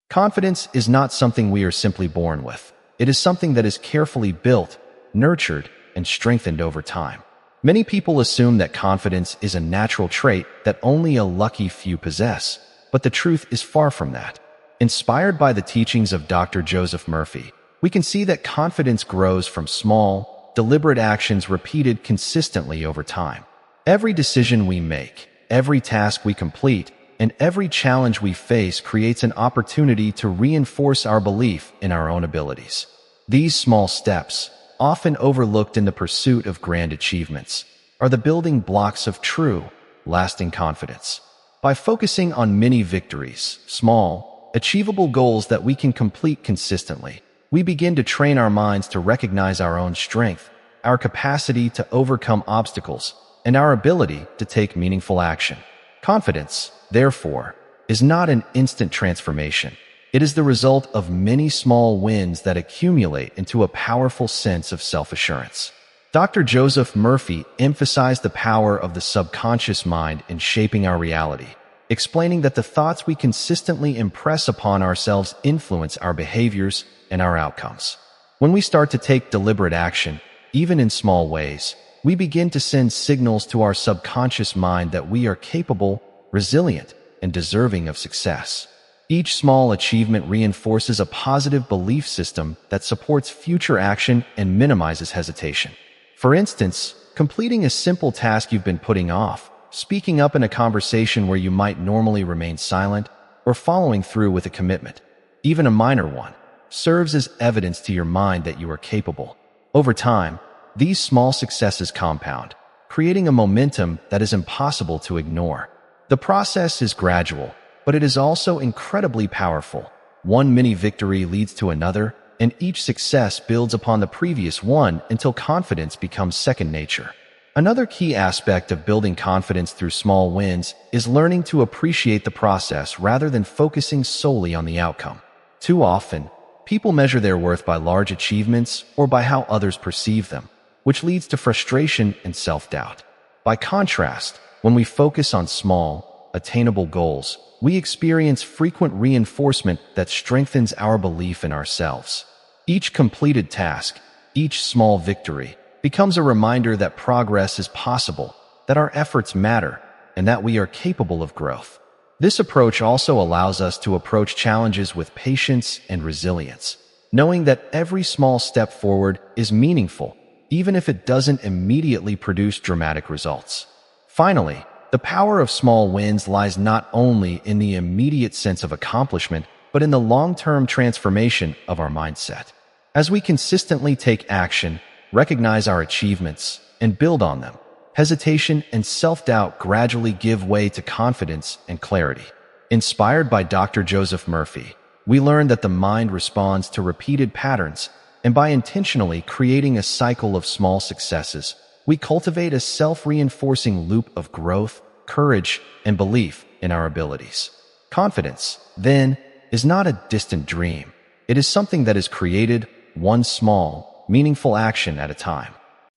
Confidence is not something we are simply born with. It is something that is carefully built, nurtured, and strengthened over time. Many people assume that confidence is a natural trait that only a lucky few possess, but the truth is far from that. Inspired by the teachings of Dr. Joseph Murphy, we can see that confidence grows from small, deliberate actions repeated consistently over time. Every decision we make, every task we complete, and every challenge we face creates an opportunity to reinforce our belief in our own abilities. These small steps, often overlooked in the pursuit of grand achievements, are the building blocks of true, lasting confidence. By focusing on many victories, small, achievable goals that we can complete consistently, we begin to train our minds to recognize our own strength, our capacity to overcome obstacles, and our ability to take meaningful action. Confidence, therefore, is not an instant transformation. It is the result of many small wins that accumulate into a powerful sense of self-assurance. Dr. Joseph Murphy emphasized the power of the subconscious mind in shaping our reality, explaining that the thoughts we consistently impress upon ourselves influence our behaviors and our outcomes. When we start to take deliberate action, even in small ways, we begin to send signals to our subconscious mind that we are capable, resilient, and deserving of success. Each small achievement reinforces a positive belief system that supports future action and minimizes hesitation. For instance, completing a simple task you've been putting off, speaking up in a conversation where you might normally remain silent, or following through with a commitment, even a minor one, serves as evidence to your mind that you are capable. Over time, these small successes compound, creating a momentum that is impossible to ignore. The process is gradual, but it is also incredibly powerful. One mini victory leads to another, and each success builds upon the previous one until confidence becomes second nature. Another key aspect of building confidence through small wins is learning to appreciate the process rather than focusing solely on the outcome. Too often, people measure their worth by large achievements or by how others perceive them, which leads to frustration and self-doubt. By contrast, when we focus on small, attainable goals, we experience frequent reinforcement that strengthens our belief in ourselves. Each completed task, each small victory, becomes a reminder that progress is possible, that our efforts matter, and that we are capable of growth. This approach also allows us to approach challenges with patience and resilience, knowing that every small step forward is meaningful, even if it doesn't immediately produce dramatic results. Finally, the power of small wins lies not only in the immediate sense of accomplishment, but in the long-term transformation of our mindset. As we consistently take action, recognize our achievements, and build on them, hesitation and self-doubt gradually give way to confidence and clarity. Inspired by Dr. Joseph Murphy, we learn that the mind responds to repeated patterns, and by intentionally creating a cycle of small successes, we cultivate a self-reinforcing loop of growth, courage, and belief in our abilities. Confidence, then, is not a distant dream. It is something that is created one small, meaningful action at a time.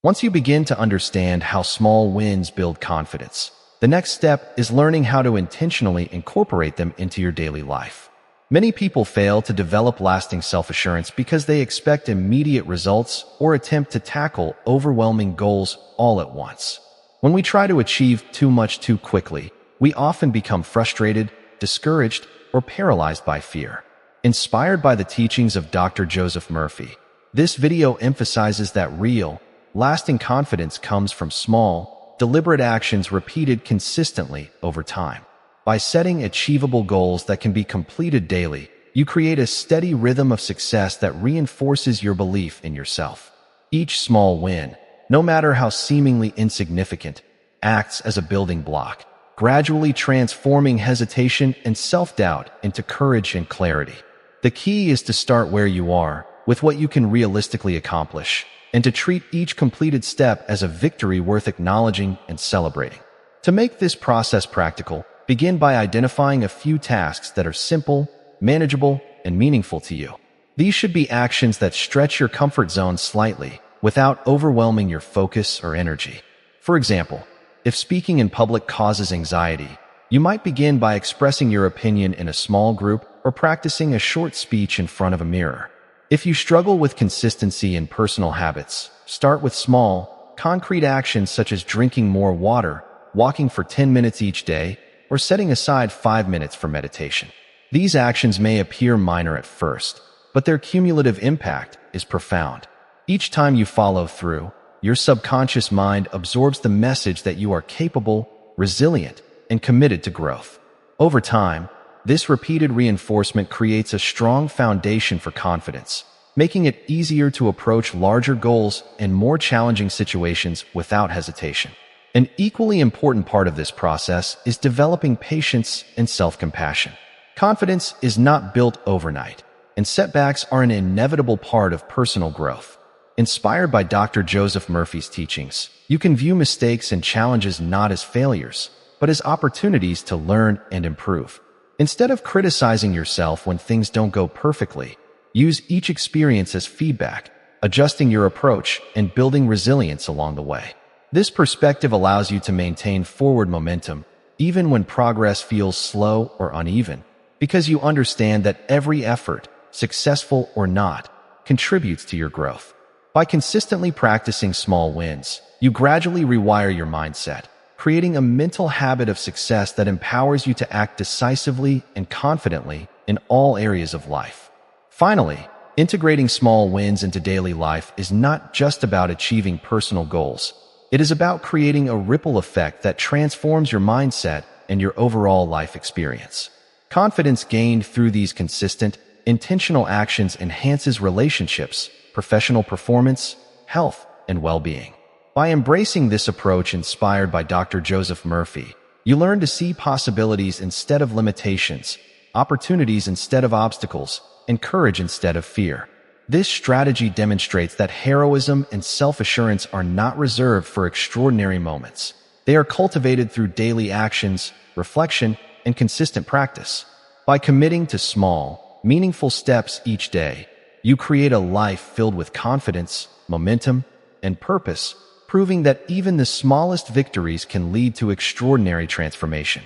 Once you begin to understand how small wins build confidence, the next step is learning how to intentionally incorporate them into your daily life. Many people fail to develop lasting self-assurance because they expect immediate results or attempt to tackle overwhelming goals all at once. When we try to achieve too much too quickly, we often become frustrated, discouraged, or paralyzed by fear. Inspired by the teachings of Dr. Joseph Murphy, this video emphasizes that real, lasting confidence comes from small, deliberate actions repeated consistently over time. By setting achievable goals that can be completed daily, you create a steady rhythm of success that reinforces your belief in yourself. Each small win, no matter how seemingly insignificant, acts as a building block, gradually transforming hesitation and self-doubt into courage and clarity. The key is to start where you are, with what you can realistically accomplish, and to treat each completed step as a victory worth acknowledging and celebrating. To make this process practical, begin by identifying a few tasks that are simple, manageable, and meaningful to you. These should be actions that stretch your comfort zone slightly, without overwhelming your focus or energy. For example, if speaking in public causes anxiety, you might begin by expressing your opinion in a small group or practicing a short speech in front of a mirror. If you struggle with consistency in personal habits, start with small, concrete actions such as drinking more water, walking for 10 minutes each day, or setting aside 5 minutes for meditation. These actions may appear minor at first, but their cumulative impact is profound. Each time you follow through, your subconscious mind absorbs the message that you are capable, resilient, and committed to growth. Over time, this repeated reinforcement creates a strong foundation for confidence, making it easier to approach larger goals and more challenging situations without hesitation. An equally important part of this process is developing patience and self-compassion. Confidence is not built overnight, and setbacks are an inevitable part of personal growth. Inspired by Dr. Joseph Murphy's teachings, you can view mistakes and challenges not as failures, but as opportunities to learn and improve. Instead of criticizing yourself when things don't go perfectly, use each experience as feedback, adjusting your approach and building resilience along the way. This perspective allows you to maintain forward momentum, even when progress feels slow or uneven, because you understand that every effort, successful or not, contributes to your growth. By consistently practicing small wins, you gradually rewire your mindset, creating a mental habit of success that empowers you to act decisively and confidently in all areas of life. Finally, integrating small wins into daily life is not just about achieving personal goals. It is about creating a ripple effect that transforms your mindset and your overall life experience. Confidence gained through these consistent, intentional actions enhances relationships, professional performance, health, and well-being. By embracing this approach inspired by Dr. Joseph Murphy, you learn to see possibilities instead of limitations, opportunities instead of obstacles, and courage instead of fear. This strategy demonstrates that heroism and self-assurance are not reserved for extraordinary moments. They are cultivated through daily actions, reflection, and consistent practice. By committing to small, meaningful steps each day, you create a life filled with confidence, momentum, and purpose, proving that even the smallest victories can lead to extraordinary transformation.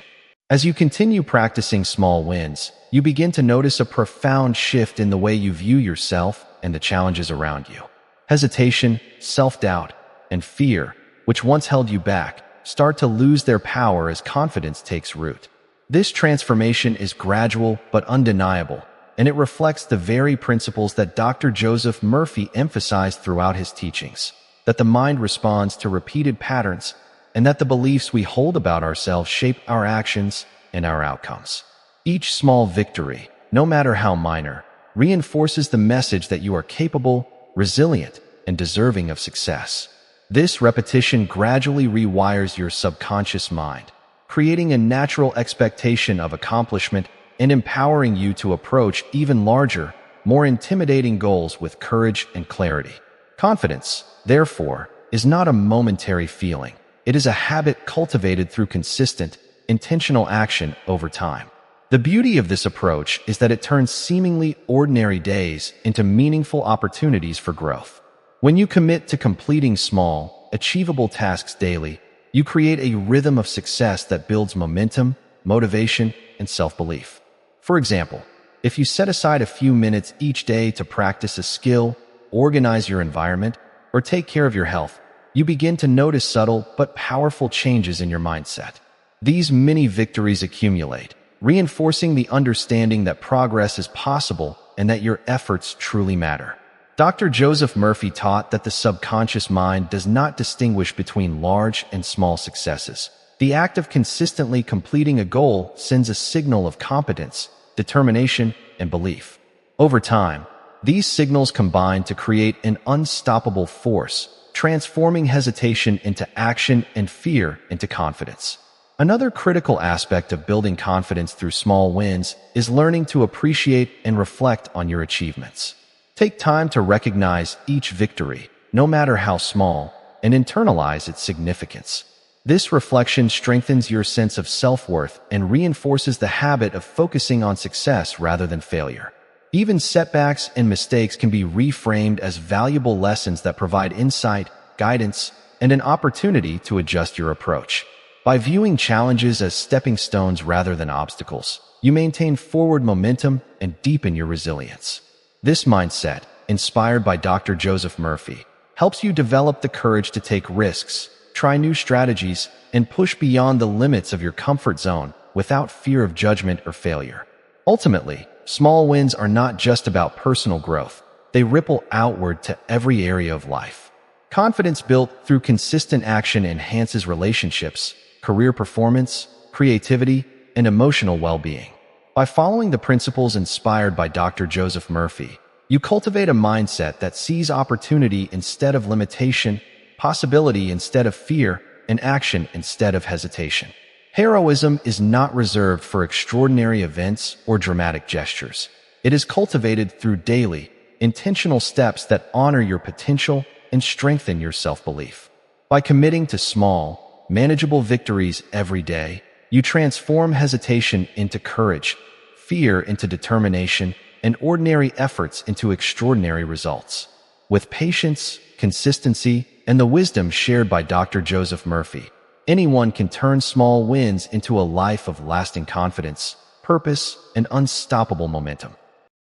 As you continue practicing small wins, you begin to notice a profound shift in the way you view yourself and the challenges around you. Hesitation, self-doubt, and fear, which once held you back, start to lose their power as confidence takes root. This transformation is gradual but undeniable, and it reflects the very principles that Dr. Joseph Murphy emphasized throughout his teachings, that the mind responds to repeated patterns, and that the beliefs we hold about ourselves shape our actions and our outcomes. Each small victory, no matter how minor, reinforces the message that you are capable, resilient, and deserving of success. This repetition gradually rewires your subconscious mind, creating a natural expectation of accomplishment and empowering you to approach even larger, more intimidating goals with courage and clarity. Confidence, therefore, is not a momentary feeling. It is a habit cultivated through consistent, intentional action over time. The beauty of this approach is that it turns seemingly ordinary days into meaningful opportunities for growth. When you commit to completing small, achievable tasks daily, you create a rhythm of success that builds momentum, motivation, and self-belief. For example, if you set aside a few minutes each day to practice a skill, organize your environment, or take care of your health, you begin to notice subtle but powerful changes in your mindset. These mini victories accumulate, reinforcing the understanding that progress is possible and that your efforts truly matter. Dr. Joseph Murphy taught that the subconscious mind does not distinguish between large and small successes. The act of consistently completing a goal sends a signal of competence, determination, and belief. Over time, these signals combine to create an unstoppable force, transforming hesitation into action and fear into confidence. Another critical aspect of building confidence through small wins is learning to appreciate and reflect on your achievements. Take time to recognize each victory, no matter how small, and internalize its significance. This reflection strengthens your sense of self-worth and reinforces the habit of focusing on success rather than failure. Even setbacks and mistakes can be reframed as valuable lessons that provide insight, guidance, and an opportunity to adjust your approach. By viewing challenges as stepping stones rather than obstacles, you maintain forward momentum and deepen your resilience. This mindset, inspired by Dr. Joseph Murphy, helps you develop the courage to take risks, try new strategies, and push beyond the limits of your comfort zone without fear of judgment or failure. Ultimately, small wins are not just about personal growth. They ripple outward to every area of life. Confidence built through consistent action enhances relationships, career performance, creativity, and emotional well-being. By following the principles inspired by Dr. Joseph Murphy, you cultivate a mindset that sees opportunity instead of limitation, possibility instead of fear, and action instead of hesitation. Heroism is not reserved for extraordinary events or dramatic gestures. It is cultivated through daily, intentional steps that honor your potential and strengthen your self-belief. By committing to small, manageable victories every day, you transform hesitation into courage, fear into determination, and ordinary efforts into extraordinary results. With patience, consistency, and the wisdom shared by Dr. Joseph Murphy, anyone can turn small wins into a life of lasting confidence, purpose, and unstoppable momentum.